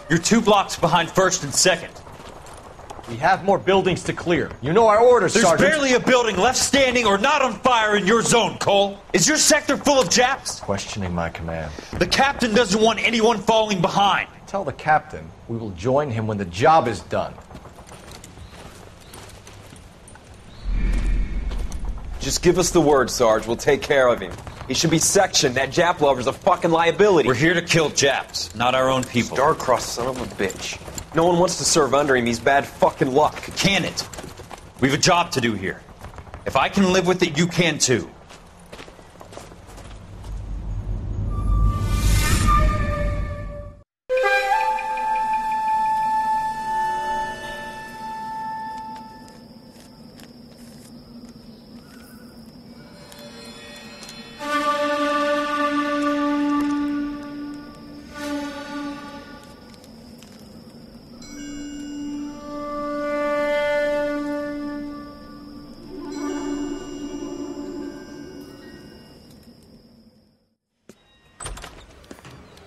You're 2 blocks behind 1st and 2nd. We have more buildings to clear. You know our orders, Sergeant. There's barely a building left standing or not on fire in your zone, Cole. Is your sector full of Japs? Questioning my command. The captain doesn't want anyone falling behind. Tell the captain we will join him when the job is done. Just give us the word, Sarge. We'll take care of him. He should be sectioned. That Jap lover's a fucking liability. We're here to kill Japs, not our own people. Star-crossed son of a bitch. No one wants to serve under him. He's bad fucking luck. Can it? We've a job to do here. If I can live with it, you can too.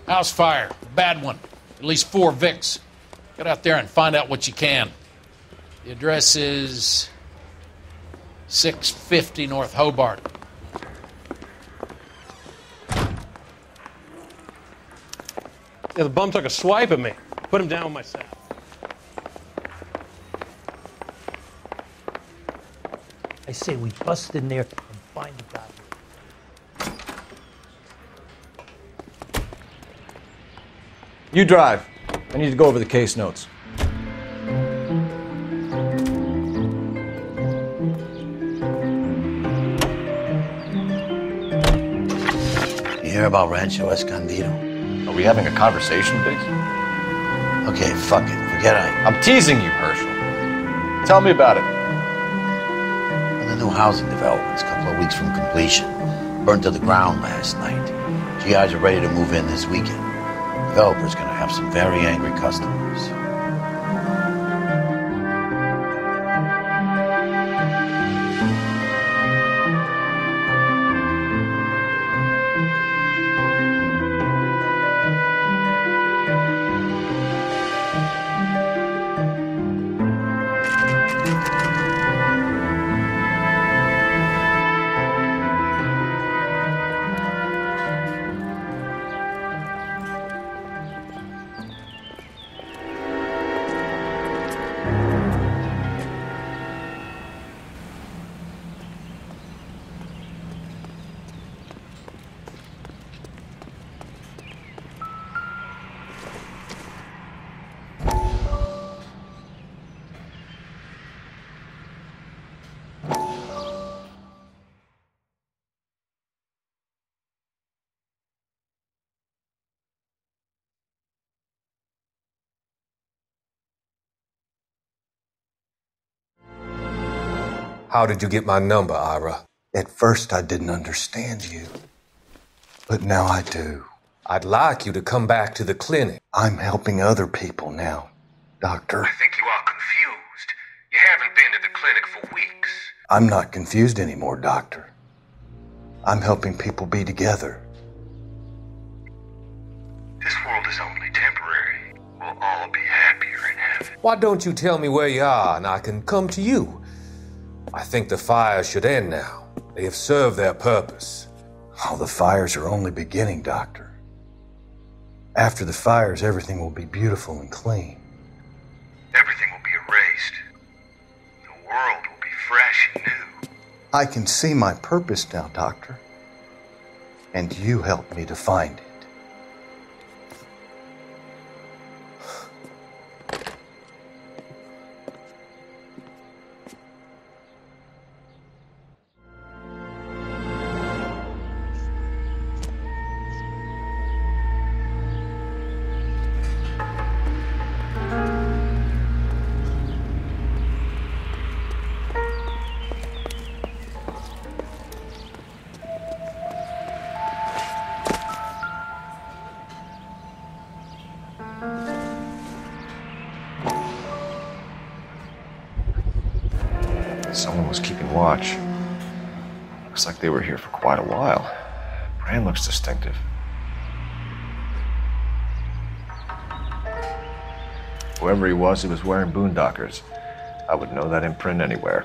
House fire. Bad one. At least 4 Vicks. Get out there and find out what you can. The address is 650 North Hobart. Yeah, the bum took a swipe at me. Put him down with myself. I say we bust in there and find the guy. You drive. I need to go over the case notes. You hear about Rancho Escondido? Are we having a conversation, Biggs? Okay, fuck it. Forget I'm teasing you, Herschel. Tell me about it. The new housing development's a couple of weeks from completion. Burned to the ground last night. GIs are ready to move in this weekend. Developer's gonna have some very angry customers. How did you get my number, Ira? At first I didn't understand you, but now I do. I'd like you to come back to the clinic. I'm helping other people now, Doctor. I think you are confused. You haven't been to the clinic for weeks. I'm not confused anymore, Doctor. I'm helping people be together. This world is only temporary. We'll all be happier in heaven. Why don't you tell me where you are and I can come to you? I think the fires should end now. They have served their purpose. Oh, the fires are only beginning, Doctor. After the fires, everything will be beautiful and clean. Everything will be erased. The world will be fresh and new. I can see my purpose now, Doctor. And you helped me to find it. Someone was keeping watch. Looks like they were here for quite a while. Brand looks distinctive. Whoever he was wearing boondockers. I would know that imprint anywhere.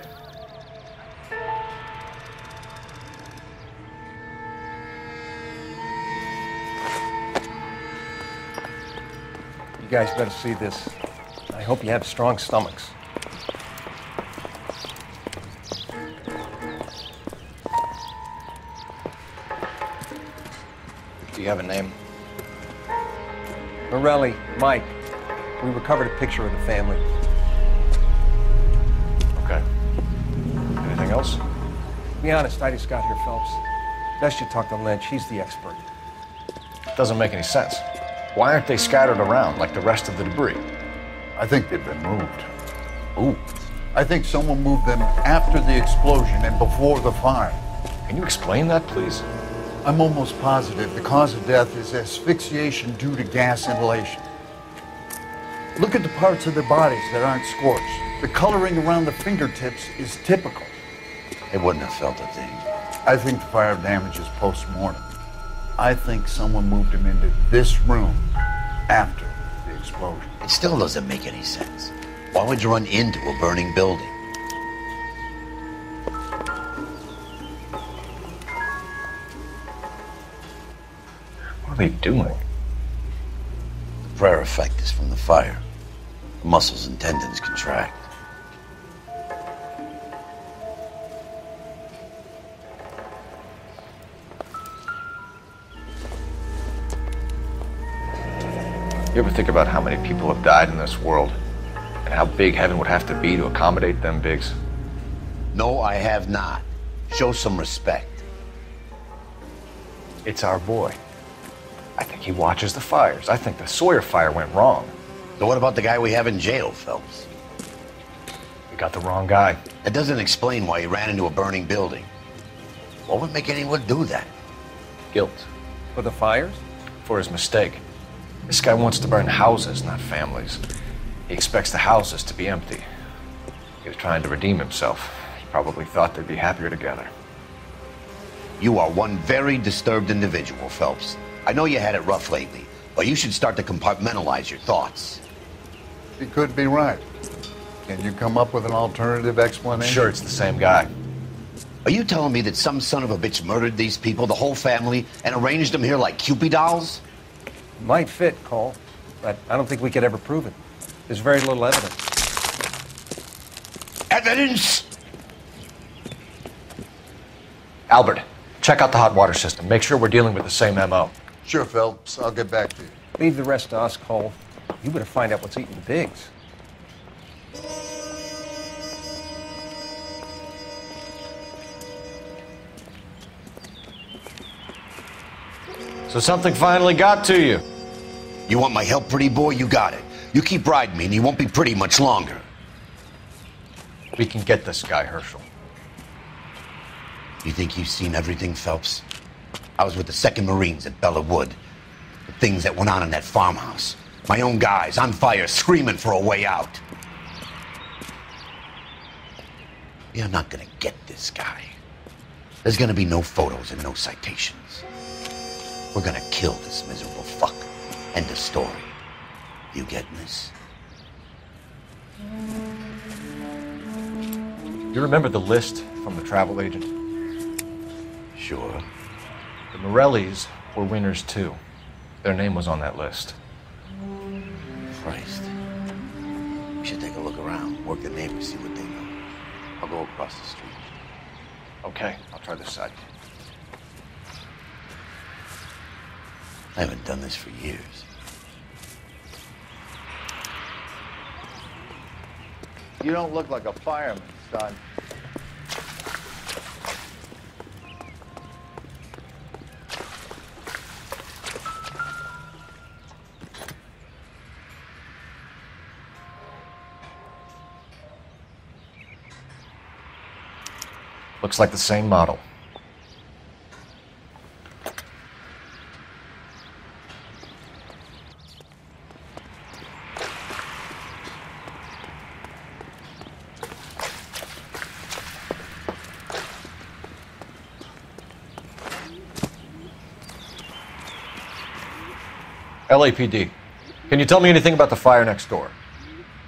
You guys better see this. I hope you have strong stomachs. Do you have a name? Morelli, Mike. We recovered a picture of the family. Okay. Anything else? To be honest, I just got here, Phelps. Best you talk to Lynch. He's the expert. Doesn't make any sense. Why aren't they scattered around like the rest of the debris? I think they've been moved. Ooh. I think someone moved them after the explosion and before the fire. Can you explain that, please? I'm almost positive the cause of death is asphyxiation due to gas inhalation. Look at the parts of their bodies that aren't scorched. The coloring around the fingertips is typical. They wouldn't have felt a thing. I think the fire damage is post-mortem. I think someone moved him into this room after the explosion. It still doesn't make any sense. Why would you run into a burning building? What are they doing? The prayer effect is from the fire. The muscles and tendons contract. You ever think about how many people have died in this world? And how big heaven would have to be to accommodate them bigs? No, I have not. Show some respect. It's our boy. I think he watches the fires. I think the Sawyer fire went wrong. So what about the guy we have in jail, Phelps? We got the wrong guy. That doesn't explain why he ran into a burning building. What would make anyone do that? Guilt. For the fires? For his mistake. This guy wants to burn houses, not families. He expects the houses to be empty. He was trying to redeem himself. He probably thought they'd be happier together. You are one very disturbed individual, Phelps. I know you had it rough lately, but you should start to compartmentalize your thoughts. He could be right. Can you come up with an alternative explanation? I'm sure it's the same guy. Are you telling me that some son of a bitch murdered these people, the whole family, and arranged them here like Cupid dolls? Might fit, Cole, but I don't think we could ever prove it. There's very little evidence. Evidence? Albert, check out the hot water system. Make sure we're dealing with the same MO. Sure, Phelps. I'll get back to you. Leave the rest to us, Cole. You better find out what's eating the pigs. So something finally got to you. You want my help, pretty boy? You got it. You keep riding me and you won't be pretty much longer. We can get this guy, Herschel. You think you've seen everything, Phelps? I was with the 2nd Marines at Bella Wood. The things that went on in that farmhouse. My own guys on fire, screaming for a way out. You're not gonna get this guy. There's gonna be no photos and no citations. We're gonna kill this miserable fuck. End of story. You getting this? You remember the list from the travel agent? Sure. The Morellis were winners too. Their name was on that list. Christ. We should take a look around, work the neighbors, see what they know. I'll go across the street. Okay, I'll try this side. I haven't done this for years. You don't look like a fireman, son. Looks like the same model. LAPD, can you tell me anything about the fire next door?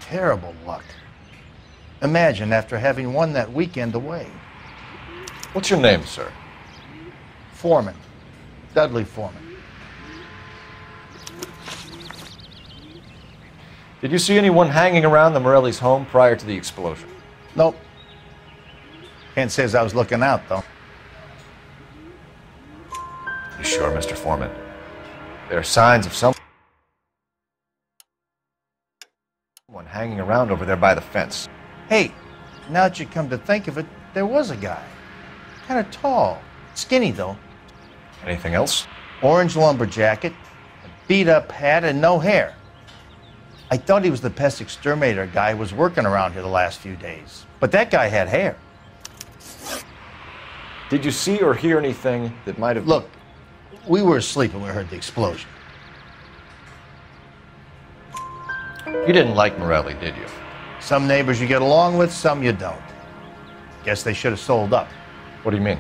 Terrible luck. Imagine after having won that weekend away. What's your name, sir? Foreman. Dudley Foreman. Did you see anyone hanging around the Morelli's home prior to the explosion? Nope. Can't say as I was looking out, though. You sure, Mr. Foreman? There are signs of someone hanging around over there by the fence. Hey, now that you come to think of it, there was a guy. Kind of tall. Skinny, though. Anything else? Orange lumber jacket, a beat-up hat, and no hair. I thought he was the pest exterminator guy who was working around here the last few days. But that guy had hair. Did you see or hear anything that might have... Look, we were asleep when we heard the explosion. You didn't like Morelli, did you? Some neighbors you get along with, some you don't. Guess they should have sold up. What do you mean?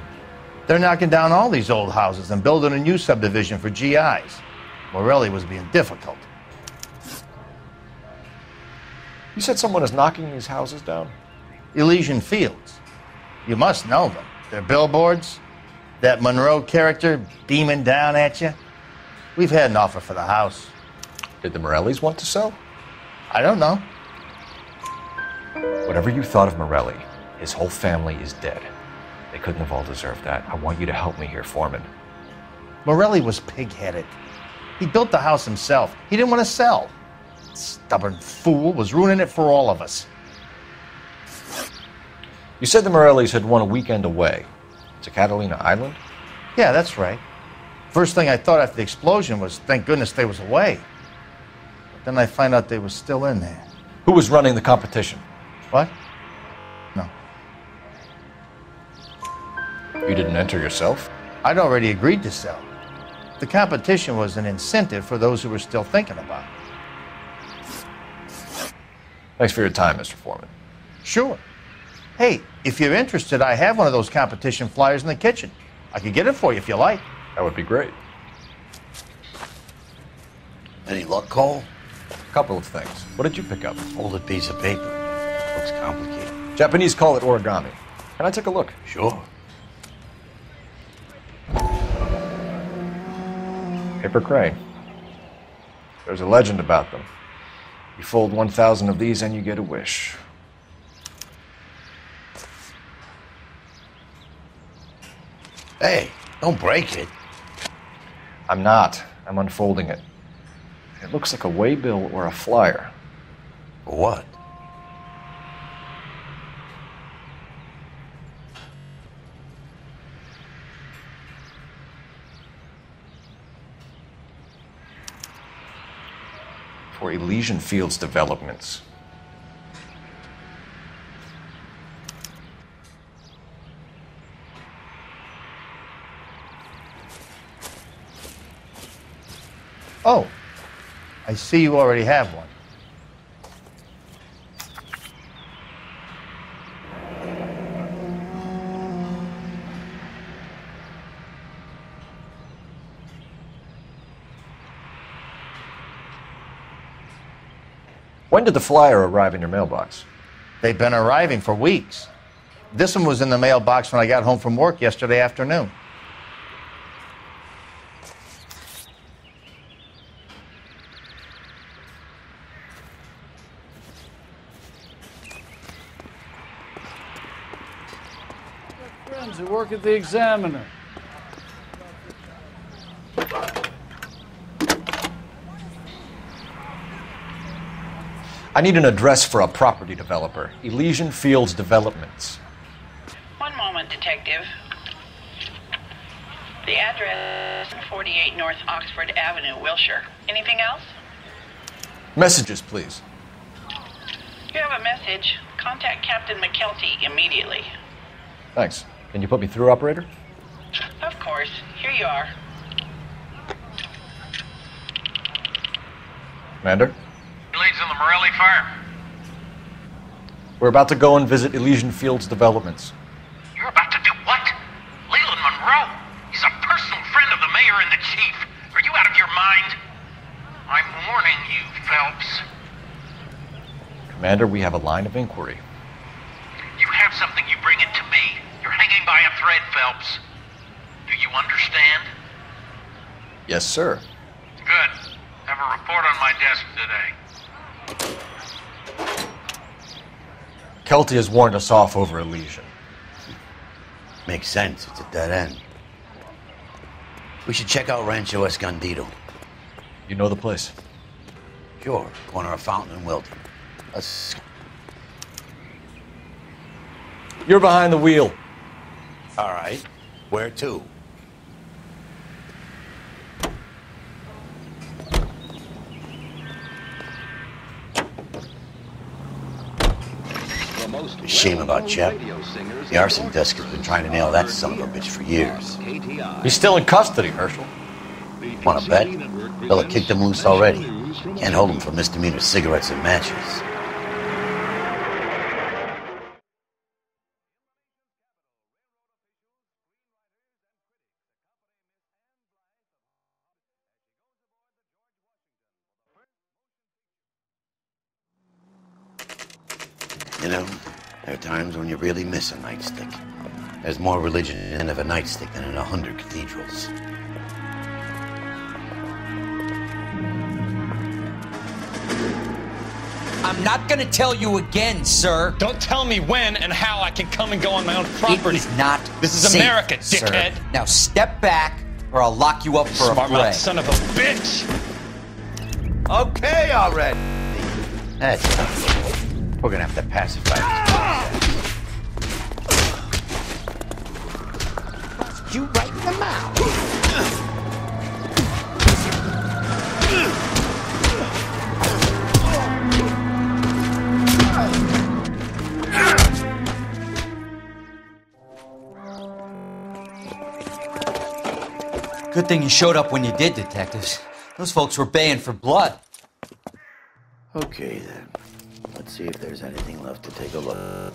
They're knocking down all these old houses and building a new subdivision for GIs. Morelli was being difficult. You said someone is knocking these houses down? Elysian Fields. You must know them. Their billboards, that Monroe character beaming down at you. We've had an offer for the house. Did the Morellis want to sell? I don't know. Whatever you thought of Morelli, his whole family is dead. They couldn't have all deserved that. I want you to help me here, Foreman. Morelli was pig-headed. He built the house himself. He didn't want to sell. Stubborn fool was ruining it for all of us. You said the Morellis had won a weekend away to Catalina Island? Yeah, that's right. First thing I thought after the explosion was, thank goodness they was away. But then I find out they was still in there. Who was running the competition? What? No. You didn't enter yourself? I'd already agreed to sell. The competition was an incentive for those who were still thinking about it. Thanks for your time, Mr. Foreman. Sure. Hey, if you're interested, I have one of those competition flyers in the kitchen. I could get it for you if you like. That would be great. Any luck, Cole? A couple of things. What did you pick up? Folded piece of paper. Looks complicated. Japanese call it origami. Can I take a look? Sure. Paper crane. There's a legend about them. You fold 1,000 of these and you get a wish. Hey, don't break it. I'm not. I'm unfolding it. It looks like a waybill or a flyer. For what? For Elysian Fields developments. Oh, I see you already have one. When did the flyer arrive in your mailbox? They've been arriving for weeks. This one was in the mailbox when I got home from work yesterday afternoon. Friends who work at the Examiner. I need an address for a property developer. Elysian Fields Developments. One moment, Detective. The address is 48 North Oxford Avenue, Wilshire. Anything else? Messages, please. You have a message. Contact Captain McKelty immediately. Thanks. Can you put me through, operator? Of course. Here you are. Commander? Leads in the Morelli fire. We're about to go and visit Elysian Fields Developments. You're about to do what? Leland Monroe? He's a personal friend of the mayor and the chief. Are you out of your mind? I'm warning you, Phelps. Commander, we have a line of inquiry. You have something, you bring it to me. You're hanging by a thread, Phelps. Do you understand? Yes, sir. Good. Have a report on my desk today. Kelty has warned us off over Elysian. Makes sense. It's a dead end. We should check out Rancho Escondido. You know the place? Sure. Corner of Fountain and Wilton. Let's... You're behind the wheel. All right. Where to? A shame about Shep. The arson desk has been trying to nail that son of a bitch for years. He's still in custody, Herschel. Want to bet? They'll have kicked him loose already. Can't hold him for misdemeanor cigarettes and matches. You know, there are times when you really miss a nightstick. There's more religion in the end of a nightstick than in 100 cathedrals. I'm not gonna tell you again, sir. Don't tell me when and how I can come and go on my own property. It is not This is safe, America, dickhead. Sir. Now step back, or I'll lock you up for a fray. Son of a bitch! Okay, already. That's enough. We're gonna have to pacify these. You right in the mouth. Good thing you showed up when you did, detectives. Those folks were baying for blood. Okay, then. Let's see if there's anything left to take a look.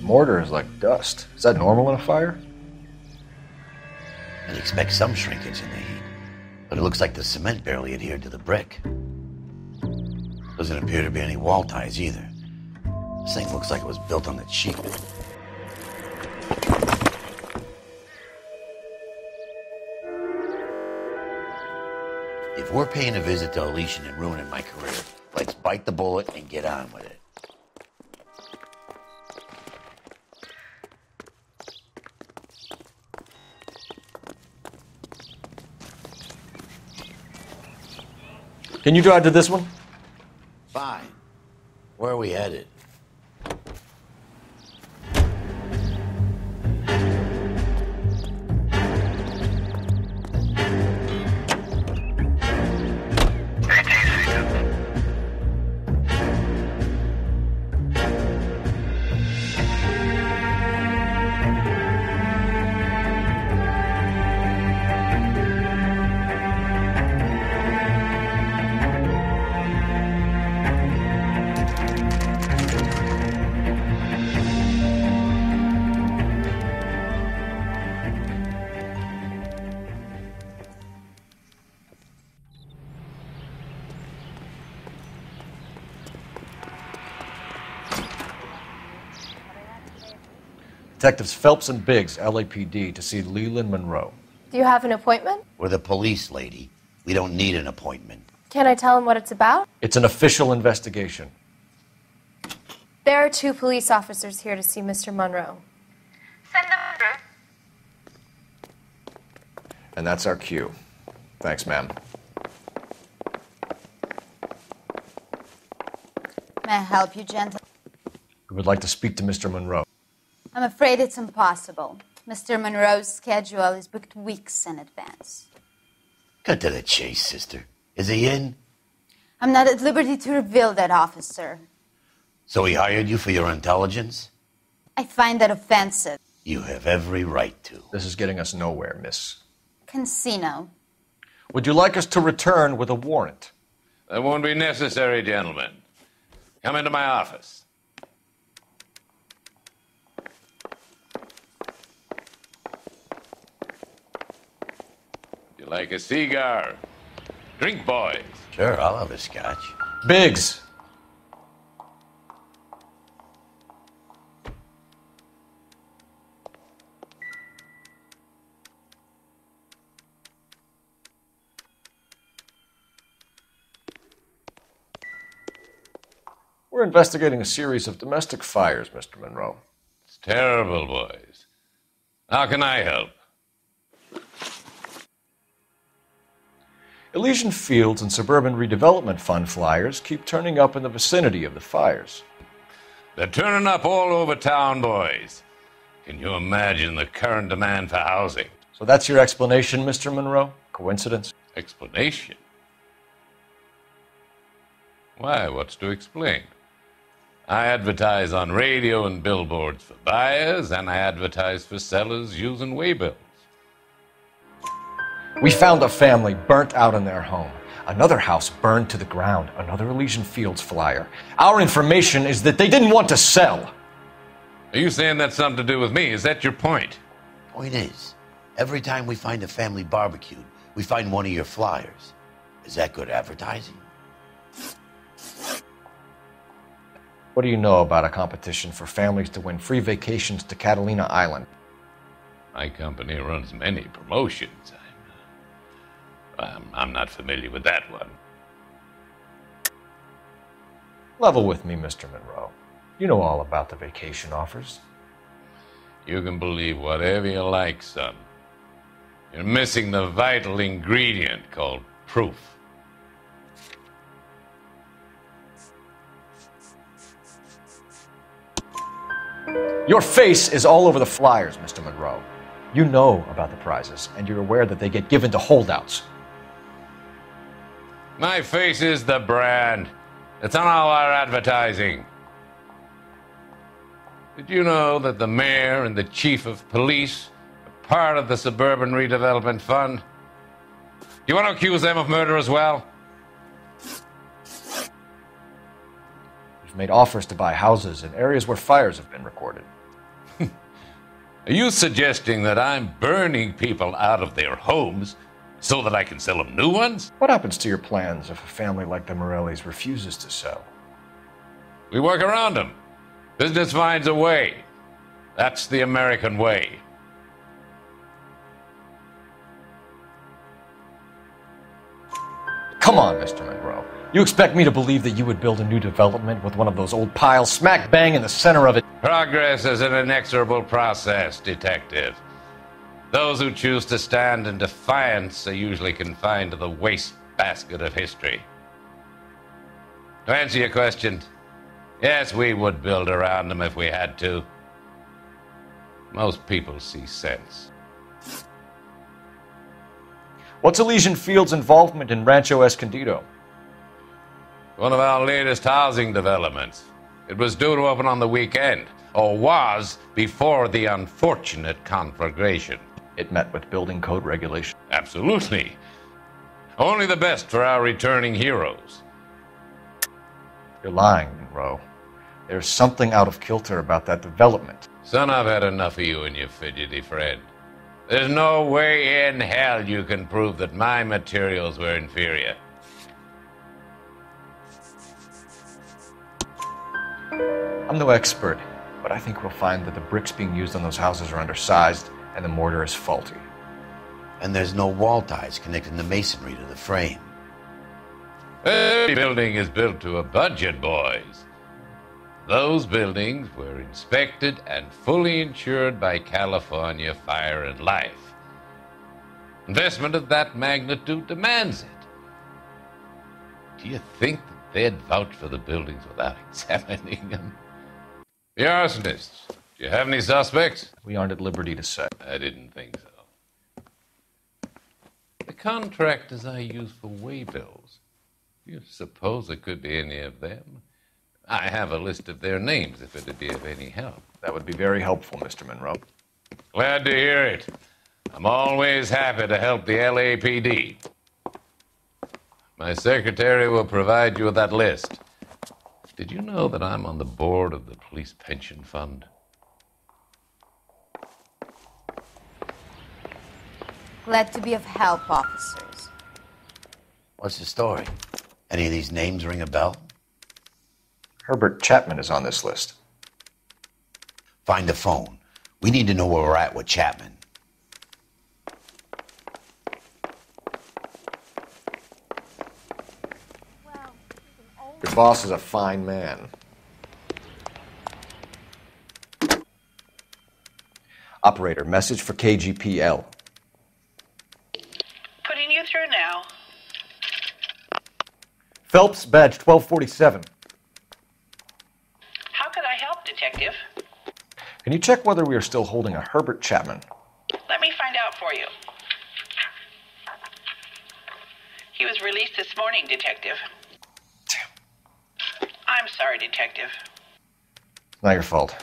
Mortar is like dust. Is that normal in a fire? I'd expect some shrinkage in the heat, but it looks like the cement barely adhered to the brick. Doesn't appear to be any wall ties either. This thing looks like it was built on the cheap. If we're paying a visit to Elysian and ruining my career, let's bite the bullet and get on with it. Can you drive to this one? Fine. Where are we headed? Detectives Phelps and Biggs, LAPD, to see Leland Monroe. Do you have an appointment? We're the police, lady. We don't need an appointment. Can I tell him what it's about? It's an official investigation. There are 2 police officers here to see Mr. Monroe. Send them through. And that's our cue. Thanks, ma'am. May I help you, gentlemen? We would like to speak to Mr. Monroe. I'm afraid it's impossible. Mr. Monroe's schedule is booked weeks in advance. Cut to the chase, sister. Is he in? I'm not at liberty to reveal that, officer. So he hired you for your intelligence? I find that offensive. You have every right to. This is getting us nowhere, miss. Casino. Would you like us to return with a warrant? That won't be necessary, gentlemen. Come into my office. You like a cigar? Drink, boys. Sure, I'll have a scotch. Biggs. We're investigating a series of domestic fires, Mr. Monroe. It's terrible, boys. How can I help? Elysian Fields and Suburban Redevelopment Fund flyers keep turning up in the vicinity of the fires. They're turning up all over town, boys. Can you imagine the current demand for housing? So that's your explanation, Mr. Monroe? Coincidence? Explanation? Why, what's to explain? I advertise on radio and billboards for buyers, and I advertise for sellers using waybills. We found a family burnt out in their home. Another house burned to the ground. Another Elysian Fields flyer. Our information is that they didn't want to sell. Are you saying that's something to do with me? Is that your point? Point is, every time we find a family barbecued, we find one of your flyers. Is that good advertising? What do you know about a competition for families to win free vacations to Catalina Island? My company runs many promotions. I'm not familiar with that one. Level with me, Mr. Monroe. You know all about the vacation offers. You can believe whatever you like, son. You're missing the vital ingredient called proof. Your face is all over the flyers, Mr. Monroe. You know about the prizes, and you're aware that they get given to holdouts. My face is the brand. It's on all our advertising. Did you know that the mayor and the chief of police are part of the Suburban Redevelopment Fund? Do you want to accuse them of murder as well? You've made offers to buy houses in areas where fires have been recorded. Are you suggesting that I'm burning people out of their homes so that I can sell them new ones? What happens to your plans if a family like the Morellis refuses to sell? We work around them. Business finds a way. That's the American way. Come on, Mr. Monroe. You expect me to believe that you would build a new development with one of those old piles smack bang in the center of it? Progress is an inexorable process, detective. Those who choose to stand in defiance are usually confined to the wastebasket of history. To answer your question, yes, we would build around them if we had to. Most people see sense. What's Elysian Fields' involvement in Rancho Escondido? One of our latest housing developments. It was due to open on the weekend, or was before the unfortunate conflagration. It met with building code regulations. Absolutely. Only the best for our returning heroes. You're lying, Monroe. There's something out of kilter about that development. Son, I've had enough of you and your fidgety friend. There's no way in hell you can prove that my materials were inferior. I'm no expert, but I think we'll find that the bricks being used on those houses are undersized and the mortar is faulty. And there's no wall ties connecting the masonry to the frame. Every building is built to a budget, boys. Those buildings were inspected and fully insured by California Fire and Life. Investment of that magnitude demands it. Do you think that they'd vouch for the buildings without examining them? The arsonists. Do you have any suspects? We aren't at liberty to say. I didn't think so. The contractors I use for waybills. Do you suppose it could be any of them? I have a list of their names if it'd be of any help. That would be very helpful, Mr. Monroe. Glad to hear it. I'm always happy to help the LAPD. My secretary will provide you with that list. Did you know that I'm on the board of the police pension fund? Glad to be of help, officers. What's the story? Any of these names ring a bell? Herbert Chapman is on this list. Find the phone. We need to know where we're at with Chapman. Your boss is a fine man. Operator, message for KGPL. Putting you through now. Phelps, badge 1247. How could I help, Detective? Can you check whether we are still holding a Herbert Chapman? Let me find out for you. He was released this morning, Detective. Damn. I'm sorry, Detective. It's not your fault.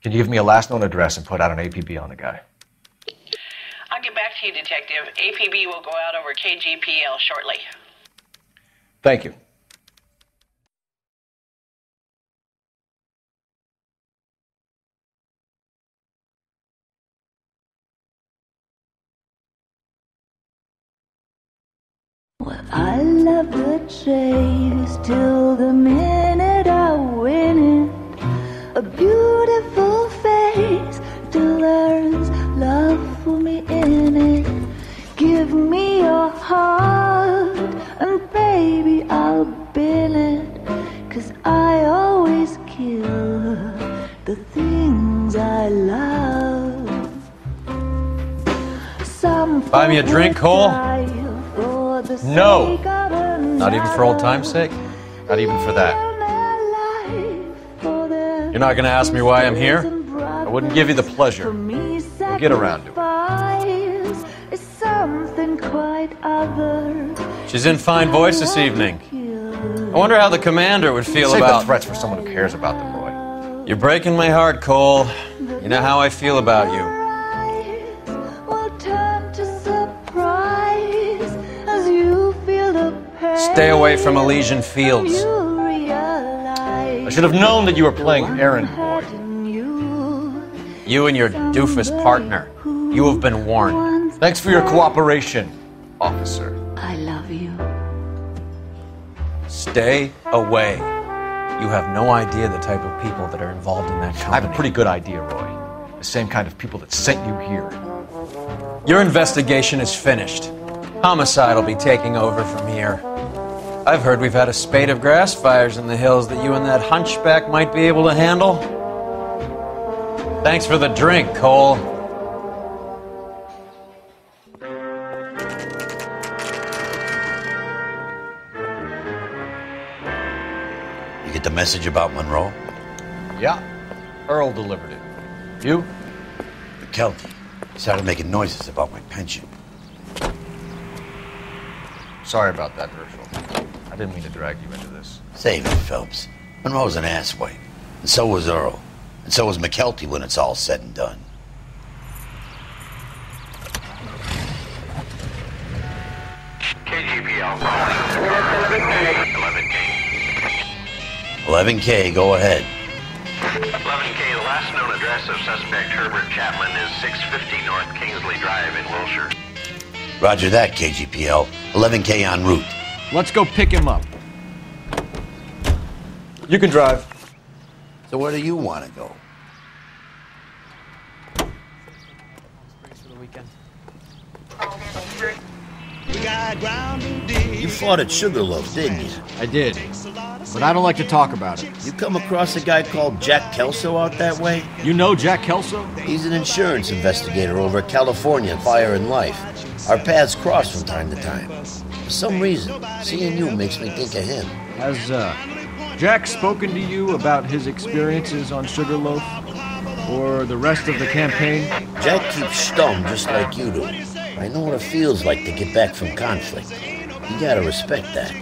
Can you give me a last known address and put out an APB on the guy? I'll get back to you, Detective. APB will go out over KGPL shortly. Thank you. I love the chase till the minute I win it. A beautiful face till there's love for me in it. Give me your heart and baby I'll bill it. 'Cause I always kill the things I love. Some Buy me a drink, Cole? No! Not even for old time's sake? Not even for that. You're not gonna ask me why I'm here? I wouldn't give you the pleasure. We'll get around to it. She's in fine voice this evening. I wonder how the commander would feel Save about... the threats for someone who cares about them, Roy. You're breaking my heart, Cole. You know how I feel about you. Stay away from Elysian Fields. I should have known that you were playing errand boy. You and your doofus partner. You have been warned. Thanks for your cooperation, officer. I love you. Stay away. You have no idea the type of people that are involved in that company. I have a pretty good idea, Roy. The same kind of people that sent you here. Your investigation is finished. Homicide will be taking over from here. I've heard we've had a spate of grass fires in the hills that you and that hunchback might be able to handle. Thanks for the drink, Cole. You get the message about Monroe? Yeah. Earl delivered it. You? McKelty. He started making noises about my pension. Sorry about that, Herschel. I didn't mean to drag you into this. Save it, Phelps. Monroe's an asswipe. And so was Earl. And so was McKelty when it's all said and done. KGPL calling 11K. 11K, go ahead. 11K, the last known address of suspect Herbert Chapman is 650 North Kingsley Drive in Wilshire. Roger that, KGPL. 11K en route. Let's go pick him up. You can drive. So where do you want to go? You fought at Sugarloaf, didn't you? I did, but I don't like to talk about it. You come across a guy called Jack Kelso out that way? You know Jack Kelso? He's an insurance investigator over at California Fire and Life. Our paths cross from time to time. For some reason, seeing you makes me think of him. Has Jack spoken to you about his experiences on Sugarloaf? Or the rest of the campaign? Jack keeps stum just like you do. I know what it feels like to get back from conflict. You gotta respect that.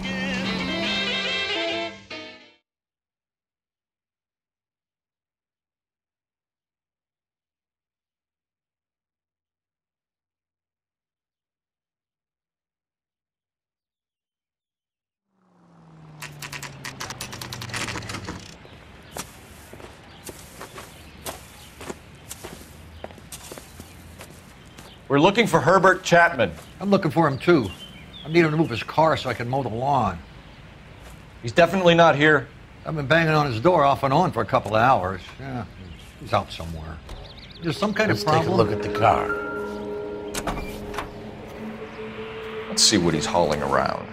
We're looking for Herbert Chapman. I'm looking for him too. I need him to move his car so I can mow the lawn. He's definitely not here. I've been banging on his door off and on for a couple of hours. Yeah, he's out somewhere. There's some kind of problem. Let's take a look at the car. Let's see what he's hauling around.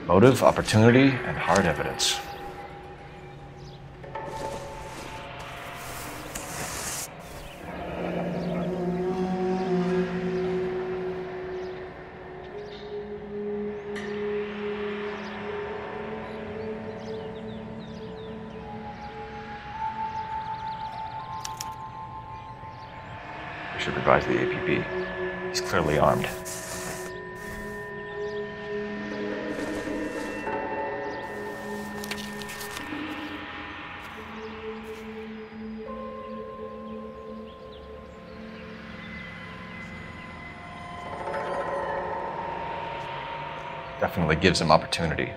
Motive, opportunity, and hard evidence. We should revise the APB. He's clearly armed. Definitely gives him opportunity.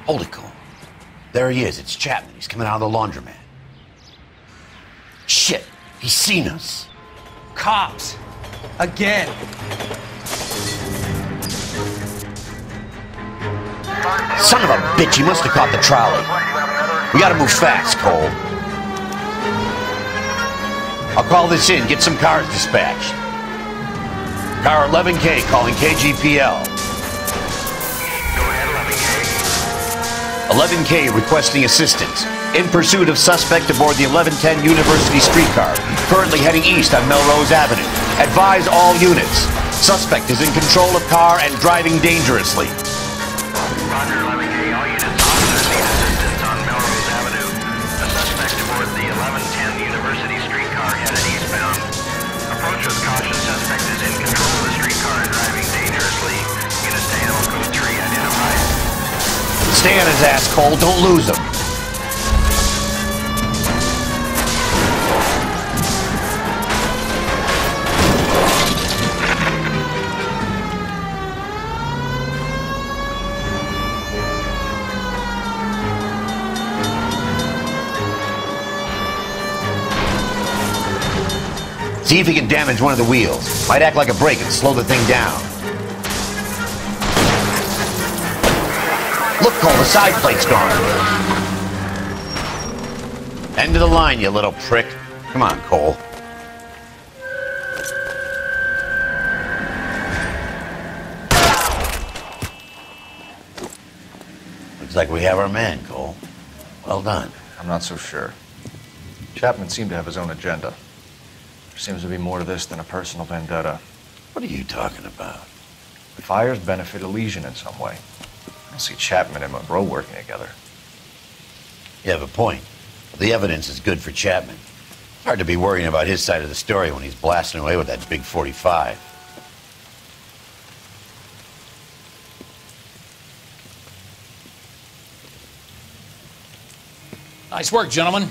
Hold it, Cole. There he is. It's Chapman. He's coming out of the laundromat. Shit. He's seen us. Cops. Again. Son of a bitch. He must have caught the trolley. We gotta move fast, Cole. I'll call this in. Get some cars dispatched. Car 11K calling KGPL. 11K requesting assistance. In pursuit of suspect aboard the 1110 University streetcar. Currently heading east on Melrose Avenue. Advise all units. Suspect is in control of car and driving dangerously. Roger, 11K. All units, officers need assistance on Melrose Avenue. A suspect aboard the 1110 University streetcar headed eastbound. Approach with caution. Suspect is in control of the streetcar and driving dangerously. Unit stay on code 3 identified. Stay on his ass, Cole. Don't lose him. See if he can damage one of the wheels. Might act like a brake and slow the thing down. Look, Cole, the side plate's gone. End of the line, you little prick. Come on, Cole. Looks like we have our man, Cole. Well done. I'm not so sure. Chapman seemed to have his own agenda. There seems to be more to this than a personal vendetta. What are you talking about? The fires benefit Elysian in some way. I don't see Chapman and Monroe working together. You have a point. The evidence is good for Chapman. It's hard to be worrying about his side of the story when he's blasting away with that big 45. Nice work, gentlemen.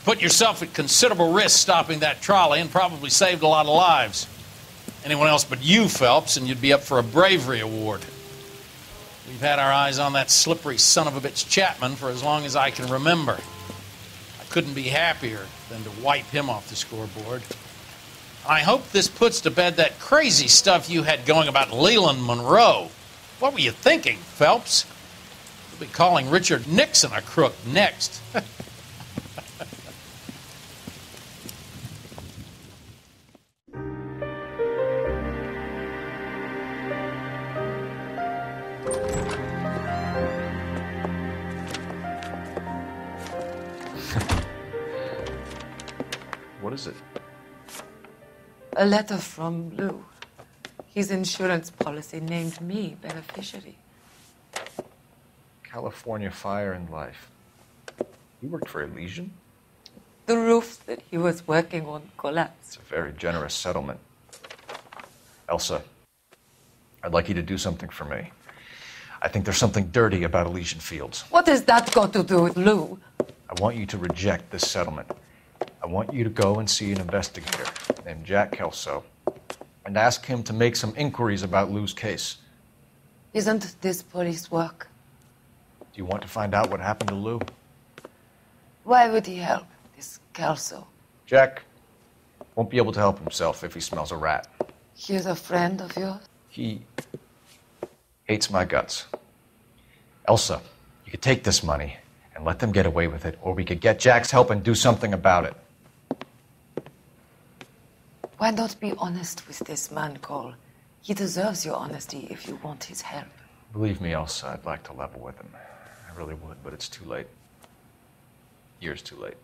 Put yourself at considerable risk stopping that trolley and probably saved a lot of lives. Anyone else but you, Phelps, and you'd be up for a bravery award. We've had our eyes on that slippery son of a bitch Chapman for as long as I can remember. I couldn't be happier than to wipe him off the scoreboard. I hope this puts to bed that crazy stuff you had going about Leland Monroe. What were you thinking, Phelps? You'll be calling Richard Nixon a crook next. What is it? A letter from Lou. His insurance policy named me beneficiary. California Fire and Life. You worked for Elysian? The roof that he was working on collapsed. It's a very generous settlement. Elsa, I'd like you to do something for me. I think there's something dirty about Elysian Fields. What has that got to do with Lou? I want you to reject this settlement. I I want you to go and see an investigator named Jack Kelso and ask him to make some inquiries about Lou's case. Isn't this police work? Do you want to find out what happened to Lou? Why would he help, this Kelso? Jack won't be able to help himself if he smells a rat. He's a friend of yours? He hates my guts. Elsa, you could take this money and let them get away with it, or we could get Jack's help and do something about it. Why not be honest with this man, Cole? He deserves your honesty if you want his help. Believe me, Elsa, I'd like to level with him. I really would, but it's too late. Years too late.